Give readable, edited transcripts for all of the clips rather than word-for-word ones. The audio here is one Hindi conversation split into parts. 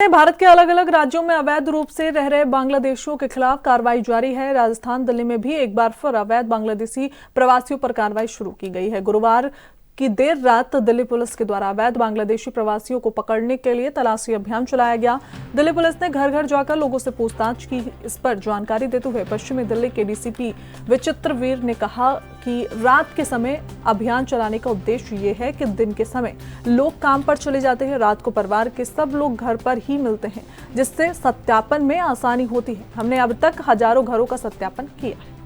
भारत के अलग अलग राज्यों में अवैध रूप से रह रहे बांग्लादेशियों के खिलाफ कार्रवाई जारी है। राजस्थान, दिल्ली में भी एक बार फिर अवैध बांग्लादेशी प्रवासियों पर कार्रवाई शुरू की गई है। गुरुवार की देर रात दिल्ली पुलिस के द्वारा अवैध बांग्लादेशी प्रवासियों को पकड़ने के लिए तलाशी अभियान चलाया गया। दिल्ली पुलिस ने घर घर जाकर लोगों से पूछताछ की। इस पर जानकारी देते हुए पश्चिमी दिल्ली के डीसीपी विचित्रवीर ने कहा कि रात के समय अभियान चलाने का उद्देश्य ये है कि दिन के समय लोग काम पर चले जाते हैं, रात को परिवार के सब लोग घर पर ही मिलते हैं, जिससे सत्यापन में आसानी होती है। हमने अब तक हजारों घरों का सत्यापन किया है।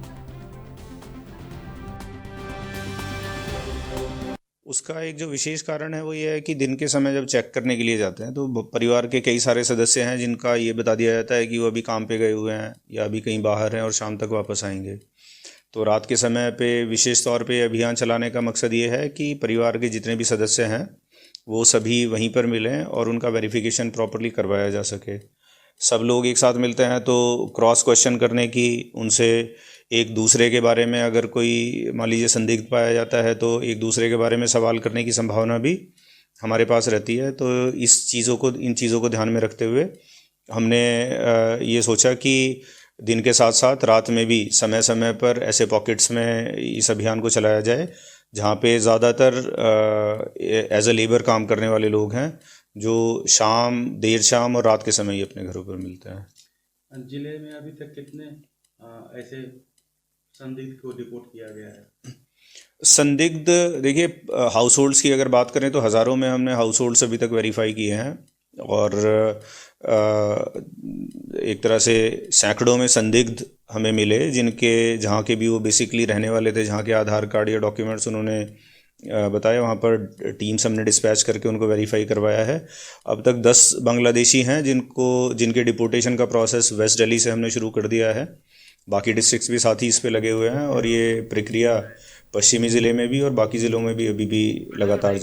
उसका एक जो विशेष कारण है वो ये है कि दिन के समय जब चेक करने के लिए जाते हैं तो परिवार के कई सारे सदस्य हैं जिनका ये बता दिया जाता है कि वो अभी काम पे गए हुए हैं या अभी कहीं बाहर हैं और शाम तक वापस आएंगे। तो रात के समय पे विशेष तौर पे अभियान चलाने का मकसद ये है कि परिवार के जितने भी सदस्य हैं वो सभी वहीं पर मिलें और उनका वेरिफिकेशन प्रॉपर्ली करवाया जा सके। सब लोग एक साथ मिलते हैं तो क्रॉस क्वेश्चन करने की, उनसे एक दूसरे के बारे में अगर कोई मान लीजिए संदिग्ध पाया जाता है तो एक दूसरे के बारे में सवाल करने की संभावना भी हमारे पास रहती है। तो इन चीज़ों को ध्यान में रखते हुए हमने ये सोचा कि दिन के साथ साथ रात में भी समय समय पर ऐसे पॉकेट्स में इस अभियान को चलाया जाए जहाँ पे ज़्यादातर एज अ लेबर काम करने वाले लोग हैं जो देर शाम और रात के समय ही अपने घरों पर मिलते हैं। जिले में अभी तक कितने ऐसे संदिग्ध को रिपोर्ट किया गया है? संदिग्ध देखिए, हाउस होल्ड्स की अगर बात करें तो हज़ारों में हमने हाउस होल्ड्स अभी तक वेरीफाई किए हैं और एक तरह से सैकड़ों में संदिग्ध हमें मिले जहाँ के भी वो बेसिकली रहने वाले थे, जहाँ के आधार कार्ड या डॉक्यूमेंट्स उन्होंने बताया, वहाँ पर टीम्स हमने डिस्पैच करके उनको वेरीफाई करवाया है। अब तक 10 बांग्लादेशी हैं जिनके डिपोर्टेशन का प्रोसेस वेस्ट दिल्ली से हमने शुरू कर दिया है। बाकी डिस्ट्रिक्ट्स भी साथ ही इस पे लगे हुए हैं और ये प्रक्रिया पश्चिमी ज़िले में भी और बाकी ज़िलों में भी अभी भी लगातार